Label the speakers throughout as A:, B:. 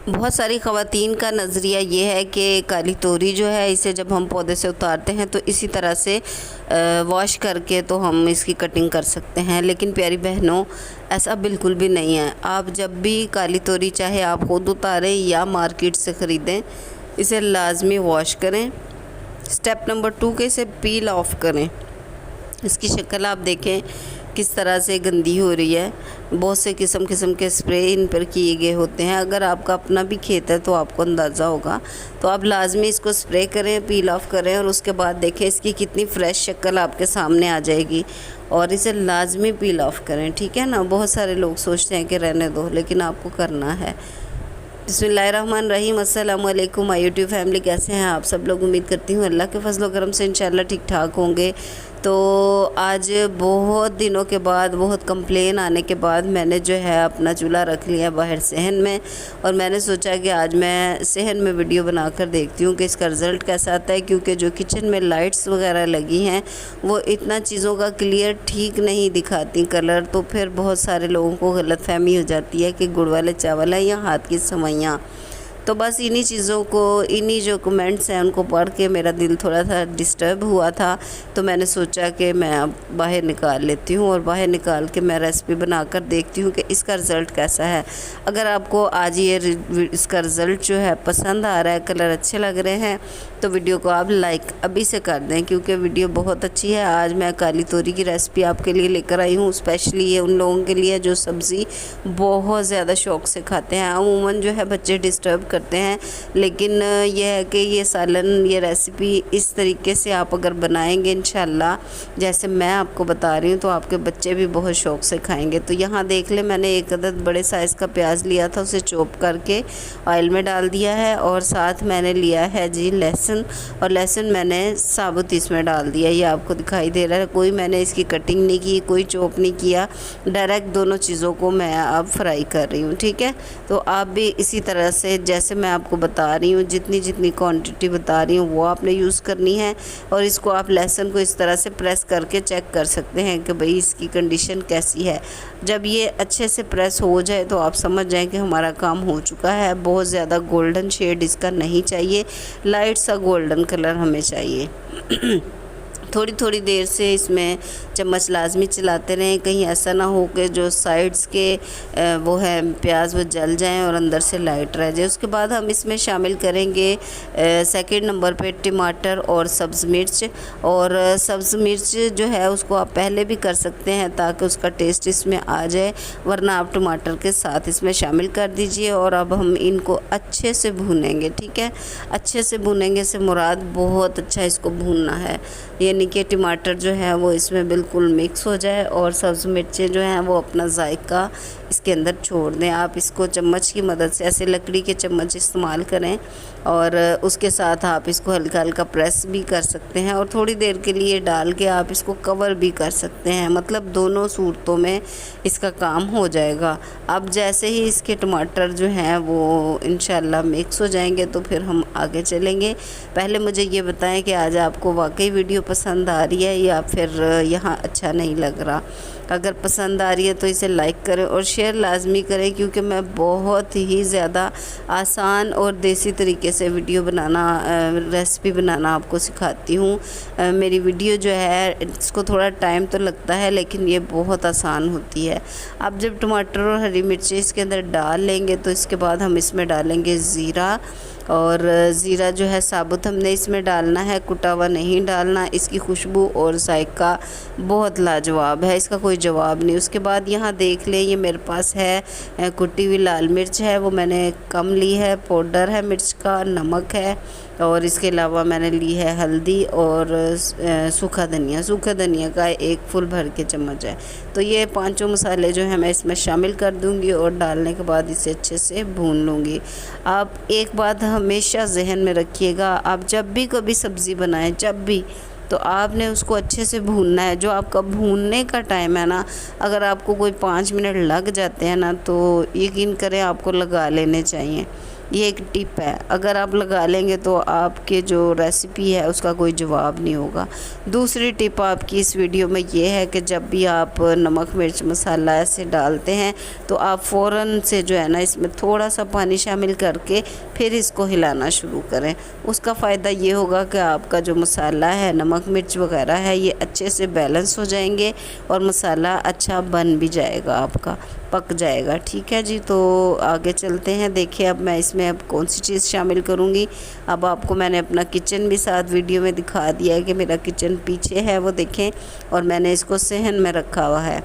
A: बहुत सारी ख़वातीन का नज़रिया ये है कि काली तोरी जो है इसे जब हम पौधे से उतारते हैं तो इसी तरह से वॉश करके तो हम इसकी कटिंग कर सकते हैं। लेकिन प्यारी बहनों, ऐसा बिल्कुल भी नहीं है। आप जब भी काली तोरी चाहे आप ख़ुद उतारें या मार्केट से ख़रीदें, इसे लाजमी वॉश करें। स्टेप नंबर 2 के इसे पील ऑफ़ करें। इसकी शक्ल आप देखें किस तरह से गंदी हो रही है। बहुत से किस्म के स्प्रे इन पर किए गए होते हैं। अगर आपका अपना भी खेत है तो आपको अंदाज़ा होगा। तो आप लाजमी इसको स्प्रे करें, पील ऑफ़ करें और उसके बाद देखें इसकी कितनी फ़्रेश शक्ल आपके सामने आ जाएगी। और इसे लाजमी पील ऑफ़ करें, ठीक है ना। बहुत सारे लोग सोचते हैं कि रहने दो, लेकिन आपको करना है। बिस्मिल्लाहिर्रहमानिर्रहीम। अस्सलाम वालेकुम माय यूट्यूब फैमिली, कैसे हैं आप सब लोग। उम्मीद करती हूँ अल्लाह के फजल करम से इंशाल्लाह ठीक ठाक होंगे। तो आज बहुत दिनों के बाद, बहुत कंप्लेन आने के बाद मैंने जो है अपना चूल्हा रख लिया बाहर सहन में, और मैंने सोचा कि आज मैं सहन में वीडियो बनाकर देखती हूँ कि इसका रिज़ल्ट कैसा आता है। क्योंकि जो किचन में लाइट्स वगैरह लगी हैं वो इतना चीज़ों का क्लियर ठीक नहीं दिखाती कलर, तो फिर बहुत सारे लोगों को गलतफहमी हो जाती है कि गुड़ वाले चावल है या हाथ की सवैयाँ। तो बस इन्हीं चीज़ों को, इन्हीं जो कमेंट्स हैं उनको पढ़ के मेरा दिल थोड़ा सा डिस्टर्ब हुआ था। तो मैंने सोचा कि मैं अब बाहर निकाल लेती हूँ और बाहर निकाल के मैं रेसिपी बनाकर देखती हूँ कि इसका रिज़ल्ट कैसा है। अगर आपको आज इसका रिज़ल्ट जो है पसंद आ रहा है, कलर अच्छे लग रहे हैं, तो वीडियो को आप लाइक अभी से कर दें, क्योंकि वीडियो बहुत अच्छी है। आज मैं काली तोरी की रेसिपी आपके लिए लेकर आई हूँ। स्पेशली ये उन लोगों के लिए जो सब्ज़ी बहुत ज़्यादा शौक़ से खाते हैं। अमूमन जो है बच्चे डिस्टर्ब करते हैं, लेकिन यह है कि ये सालन, ये रेसिपी इस तरीके से आप अगर बनाएंगे इंशाल्लाह जैसे मैं आपको बता रही हूँ, तो आपके बच्चे भी बहुत शौक़ से खाएंगे। तो यहाँ देख ले, मैंने एक अदद बड़े साइज़ का प्याज लिया था, उसे चॉप करके ऑयल में डाल दिया है। और साथ मैंने लिया है जी लहसुन, और लहसुन मैंने साबुत इसमें डाल दिया। ये आपको दिखाई दे रहा है, कोई मैंने इसकी कटिंग नहीं की, कोई चॉप नहीं किया, डायरेक्ट दोनों चीज़ों को मैं अब फ्राई कर रही हूँ, ठीक है। तो आप भी इसी तरह से जैसे मैं आपको बता रही हूँ, जितनी क्वांटिटी बता रही हूँ वो आपने यूज़ करनी है। और इसको आप लहसुन को इस तरह से प्रेस करके चेक कर सकते हैं कि भाई इसकी कंडीशन कैसी है। जब ये अच्छे से प्रेस हो जाए तो आप समझ जाएं कि हमारा काम हो चुका है। बहुत ज़्यादा गोल्डन शेड इसका नहीं चाहिए, लाइट सा गोल्डन कलर हमें चाहिए। थोड़ी थोड़ी देर से इसमें चम्मच लाजमी चलाते रहें, कहीं ऐसा ना हो कि जो साइड्स के वो है प्याज वो जल जाएं और अंदर से लाइट रह जाए। उसके बाद हम इसमें शामिल करेंगे सेकंड नंबर पे टमाटर और सब्ज़ मिर्च। और सब्ज़ मिर्च जो है उसको आप पहले भी कर सकते हैं ताकि उसका टेस्ट इसमें आ जाए, वरना आप टमाटर के साथ इसमें शामिल कर दीजिए। और अब हम इनको अच्छे से भूनेंगे, ठीक है। अच्छे से भूनेंगे से मुराद बहुत अच्छा इसको भूनना है, यानी कि टमाटर जो है वो इसमें बिल्कुल मिक्स हो जाए और सब्ज़ मिर्चें जो हैं वो अपना जायका इसके अंदर छोड़ दें। आप इसको चम्मच की मदद से, ऐसे लकड़ी के चम्मच इस्तेमाल करें, और उसके साथ आप इसको हल्का हल्का प्रेस भी कर सकते हैं। और थोड़ी देर के लिए डाल के आप इसको कवर भी कर सकते हैं, मतलब दोनों सूरतों में इसका काम हो जाएगा। अब जैसे ही इसके टमाटर जो हैं वो इंशाल्लाह मिक्स हो जाएंगे तो फिर हम आगे चलेंगे। पहले मुझे ये बताएं कि आज आपको वाकई वीडियो पसंद आ रही है या फिर यहाँ अच्छा नहीं लग रहा। अगर पसंद आ रही है तो इसे लाइक करें और शेयर लाजमी करें, क्योंकि मैं बहुत ही ज़्यादा आसान और देसी तरीके से वीडियो बनाना, रेसिपी बनाना आपको सिखाती हूँ। मेरी वीडियो जो है इसको थोड़ा टाइम तो लगता है, लेकिन ये बहुत आसान होती है। अब जब टमाटर और हरी मिर्ची इसके अंदर डाल लेंगे तो इसके बाद हम इसमें डालेंगे ज़ीरा। और ज़ीरा जो है साबुत हमने इसमें डालना है, कुटा हुआ नहीं डालना। इसकी खुशबू और जायका बहुत लाजवाब है, इसका कोई जवाब नहीं। उसके बाद यहाँ देख लें, ये मेरे पास है कुटी हुई लाल मिर्च है, वो मैंने कम ली है, पाउडर है मिर्च का, नमक है, और इसके अलावा मैंने ली है हल्दी और सूखा धनिया का एक फुल भर के चम्मच है। तो ये पांचों मसाले जो है मैं इसमें शामिल कर दूंगी और डालने के बाद इसे अच्छे से भून लूँगी। आप एक बात हमेशा जहन में रखिएगा, आप जब भी कभी सब्ज़ी बनाएं, जब भी, तो आपने उसको अच्छे से भूनना है। जो आपका भूनने का टाइम है ना, अगर आपको कोई 5 मिनट लग जाते हैं ना, तो यकीन करें आपको लगा लेने चाहिए। ये एक टिप है, अगर आप लगा लेंगे तो आपके जो रेसिपी है उसका कोई जवाब नहीं होगा। दूसरी टिप आपकी इस वीडियो में ये है कि जब भी आप नमक मिर्च मसाला ऐसे डालते हैं तो आप फ़ौरन से जो है ना इसमें थोड़ा सा पानी शामिल करके फिर इसको हिलाना शुरू करें। उसका फ़ायदा ये होगा कि आपका जो मसाला है, नमक मिर्च वगैरह है, ये अच्छे से बैलेंस हो जाएंगे और मसाला अच्छा बन भी जाएगा, आपका पक जाएगा। ठीक है जी, तो आगे चलते हैं। देखिए अब मैं इसमें अब कौन सी चीज़ शामिल करूँगी। अब आपको मैंने अपना किचन भी साथ वीडियो में दिखा दिया है कि मेरा किचन पीछे है, वो देखें, और मैंने इसको सहन में रखा हुआ है।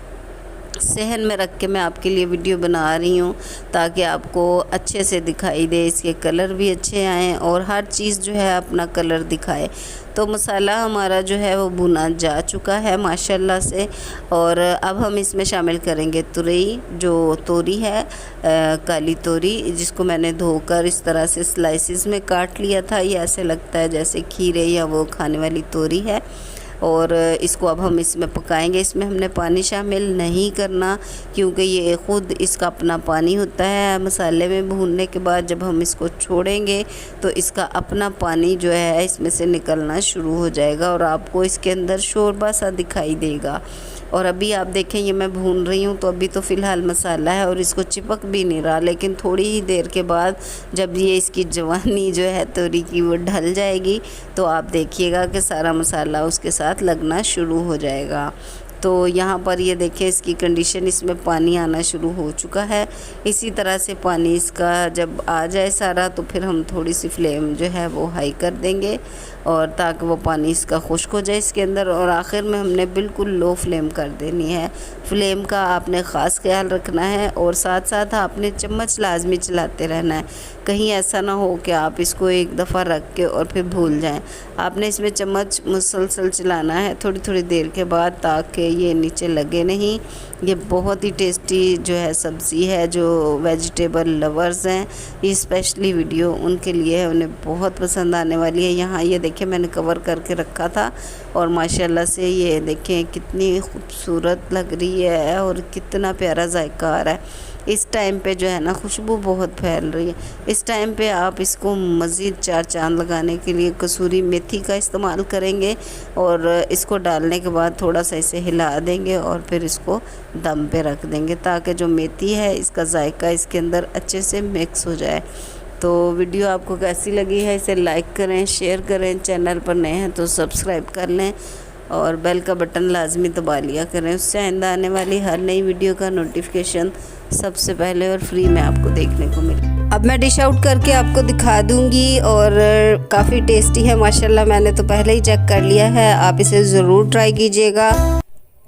A: सहन में रख के मैं आपके लिए वीडियो बना रही हूँ ताकि आपको अच्छे से दिखाई दे, इसके कलर भी अच्छे आएँ और हर चीज़ जो है अपना कलर दिखाए। तो मसाला हमारा जो है वो भुना जा चुका है माशाल्लाह से। और अब हम इसमें शामिल करेंगे तुरई, जो तोरी है, काली तोरी, जिसको मैंने धोकर इस तरह से स्लाइसिस में काट लिया था। ये ऐसे लगता है जैसे खीरे या वो खाने वाली तोरी है। और इसको अब हम इसमें पकाएंगे। इसमें हमने पानी शामिल नहीं करना क्योंकि ये ख़ुद इसका अपना पानी होता है। मसाले में भूनने के बाद जब हम इसको छोड़ेंगे तो इसका अपना पानी जो है इसमें से निकलना शुरू हो जाएगा और आपको इसके अंदर शोरबा सा दिखाई देगा। और अभी आप देखें ये मैं भून रही हूँ तो अभी तो फ़िलहाल मसाला है और इसको चिपक भी नहीं रहा, लेकिन थोड़ी ही देर के बाद जब ये इसकी जवानी जो है तोरी की वो ढल जाएगी तो आप देखिएगा कि सारा मसाला उसके साथ लगना शुरू हो जाएगा। तो यहाँ पर ये देखें इसकी कंडीशन, इसमें पानी आना शुरू हो चुका है। इसी तरह से पानी इसका जब आ जाए सारा तो फिर हम थोड़ी सी फ्लेम जो है वो हाई कर देंगे और ताकि वो पानी इसका खुश्क हो जाए इसके अंदर। और आखिर में हमने बिल्कुल लो फ्लेम कर देनी है। फ्लेम का आपने ख़ास ख्याल रखना है और साथ साथ आपने चम्मच लाजमी चलाते रहना है। कहीं ऐसा ना हो कि आप इसको एक दफ़ा रख के और फिर भूल जाएं। आपने इसमें चम्मच मुसलसल चलाना है थोड़ी थोड़ी देर के बाद ताकि ये नीचे लगे नहीं। ये बहुत ही टेस्टी जो है सब्ज़ी है, जो वेजिटेबल लवर्स हैं ये स्पेशली वीडियो उनके लिए है, उन्हें बहुत पसंद आने वाली है। यहाँ ये देखिए मैंने कवर करके रखा था और माशाल्लाह से ये देखें कितनी खूबसूरत लग रही है और कितना प्यारा जायका आ रहा है। इस टाइम पे जो है ना खुशबू बहुत फैल रही है। इस टाइम पे आप इसको मज़ीद चार चांद लगाने के लिए कसूरी मेथी का इस्तेमाल करेंगे और इसको डालने के बाद थोड़ा सा इसे हिला देंगे और फिर इसको दम पे रख देंगे ताकि जो मेथी है इसका जायका इसके अंदर अच्छे से मिक्स हो जाए। तो वीडियो आपको कैसी लगी है इसे लाइक करें, शेयर करें, चैनल पर नए हैं तो सब्सक्राइब कर लें और बेल का बटन लाजमी दबा लिया करें, उससे आइंदा आने वाली हर नई वीडियो का नोटिफिकेशन सबसे पहले और फ्री में आपको देखने को मिले। अब मैं डिश आउट करके आपको दिखा दूंगी और काफ़ी टेस्टी है माशाल्लाह। मैंने तो पहले ही चेक कर लिया है, आप इसे ज़रूर ट्राई कीजिएगा।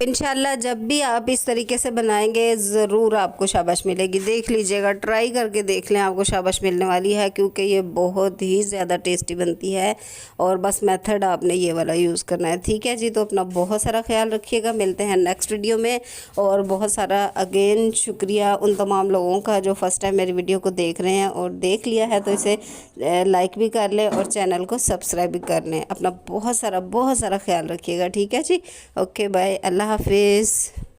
A: इंशाल्लाह जब भी आप इस तरीके से बनाएंगे ज़रूर आपको शाबाश मिलेगी। देख लीजिएगा, ट्राई करके देख लें, आपको शाबाश मिलने वाली है क्योंकि ये बहुत ही ज़्यादा टेस्टी बनती है। और बस मेथड आपने ये वाला यूज़ करना है। ठीक है जी, तो अपना बहुत सारा ख्याल रखिएगा। मिलते हैं नेक्स्ट वीडियो में। और बहुत सारा अगेन शुक्रिया उन तमाम लोगों का जो फ़र्स्ट टाइम मेरी वीडियो को देख रहे हैं और देख लिया है तो इसे लाइक भी कर लें और चैनल को सब्सक्राइब भी कर लें। अपना बहुत सारा ख्याल रखिएगा। ठीक है जी, ओके बाय, अल्लाह हाफिज़।